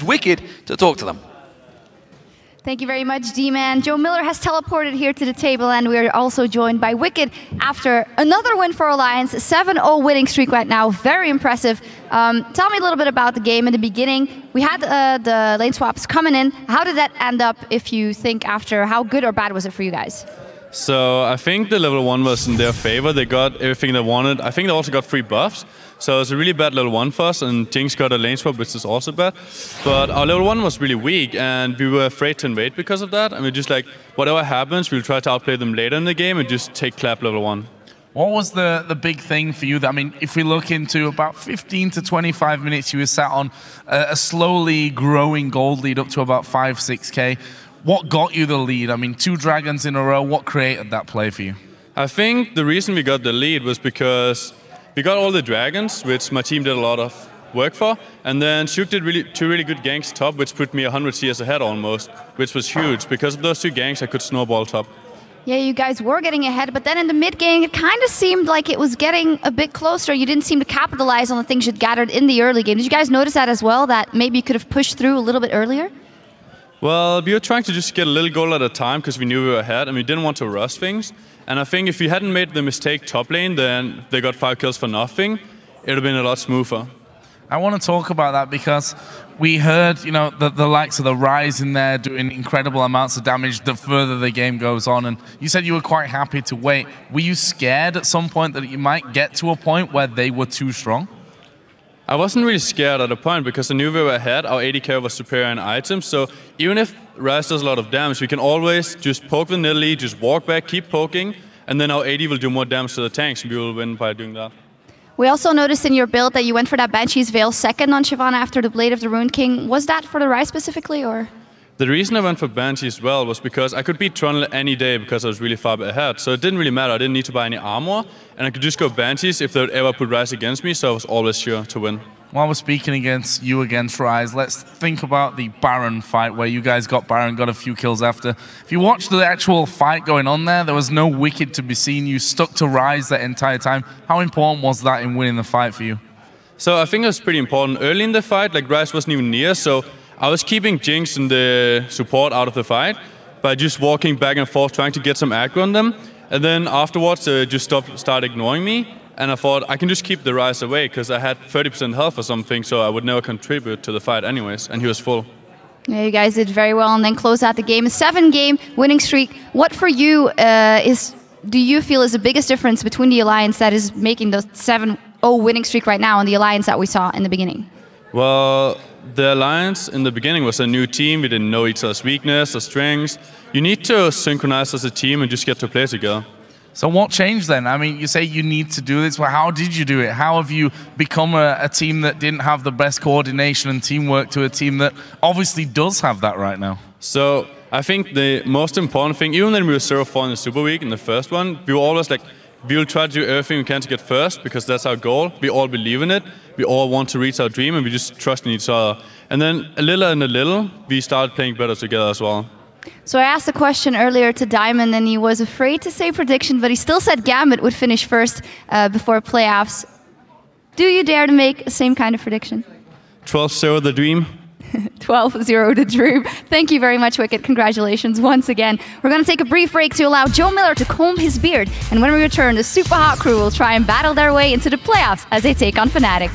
Wicked to talk to them. Thank you very much, D-Man. Joe Miller has teleported here to the table, and we are also joined by Wicked after another win for Alliance. 7-0 winning streak right now, very impressive. Tell me a little bit about the game in the beginning. We had the lane swaps coming in. How did that end up, if you think after? How good or bad was it for you guys? So I think the level 1 was in their favor. They got everything they wanted. I think they also got free buffs. So it was a really bad level 1 for us, and Jinx got a lane swap, which is also bad. But our level 1 was really weak, and we were afraid to invade because of that. And we're just like, whatever happens, we'll try to outplay them later in the game and just take clap level 1. What was the big thing for you? I mean, if we look into about 15 to 25 minutes, you were sat on a slowly growing gold lead up to about 5-6K. What got you the lead? I mean, 2 dragons in a row, what created that play for you? I think the reason we got the lead was because we got all the dragons, which my team did a lot of work for, and then Shuk did 2 really good ganks top, which put me 100 CS ahead almost, which was huge. Because of those 2 ganks, I could snowball top. Yeah, you guys were getting ahead, but then in the mid game, it kind of seemed like it was getting a bit closer. You didn't seem to capitalize on the things you'd gathered in the early game. Did you guys notice that as well, that maybe you could have pushed through a little bit earlier? Well, we were trying to just get a little goal at a time because we knew we were ahead and we didn't want to rush things. And I think if we hadn't made the mistake top lane, then they got 5 kills for nothing, it would have been a lot smoother. I want to talk about that because we heard, you know, the likes of the Rise in there doing incredible amounts of damage the further the game goes on. And you said you were quite happy to wait. Were you scared at some point that you might get to a point where they were too strong? I wasn't really scared at a point because I knew we were ahead. Our AD carry was superior in items, so even if Rise does a lot of damage, we can always just poke the Nidalee, just walk back, keep poking, and then our AD will do more damage to the tanks, and we will win by doing that. We also noticed in your build that you went for that Banshee's Veil second on Shyvana after the Blade of the Rune King. Was that for the Rise specifically, or? The reason I went for Banshee as well was because I could beat Trundle any day because I was really far ahead. So it didn't really matter. I didn't need to buy any armor. And I could just go Banshees if they would ever put Rise against me. So I was always sure to win. While we're speaking against you against Rise, let's think about the Baron fight where you guys got Baron, got a few kills after. If you watch the actual fight going on there was no Wicked to be seen. You stuck to Rise that entire time. How important was that in winning the fight for you? So I think it was pretty important. Early in the fight, like Rise wasn't even near. So I was keeping Jinx and the support out of the fight by just walking back and forth, trying to get some aggro on them. And then afterwards, just started ignoring me. And I thought, I can just keep the Rise away, because I had 30% health or something, so I would never contribute to the fight anyways. And he was full. Yeah, you guys did very well, and then close out the game. A 7-game winning streak. What for you do you feel is the biggest difference between the Alliance that is making the 7-0 winning streak right now and the Alliance that we saw in the beginning? Well, the Alliance in the beginning was a new team. We didn't know each other's weakness or strengths. You need to synchronize as a team and just get to play together. So what changed then? I mean, you say you need to do this, but how did you do it? How have you become a team that didn't have the best coordination and teamwork to a team that obviously does have that right now? So I think the most important thing, even when we were 0-4 in the Super Week in the first one, we were always like, we will try to do everything we can to get first, because that's our goal. We all believe in it. We all want to reach our dream, and we just trust in each other. And then a little, we started playing better together as well. So I asked a question earlier to Diamond, and he was afraid to say prediction, but he still said Gambit would finish first before playoffs. Do you dare to make the same kind of prediction? 12-0 the dream. 12-0 the dream. Thank you very much, Wicked. Congratulations once again. We're going to take a brief break to allow Joe Miller to comb his beard, and when we return, the Super Hot crew will try and battle their way into the playoffs as they take on Fnatic.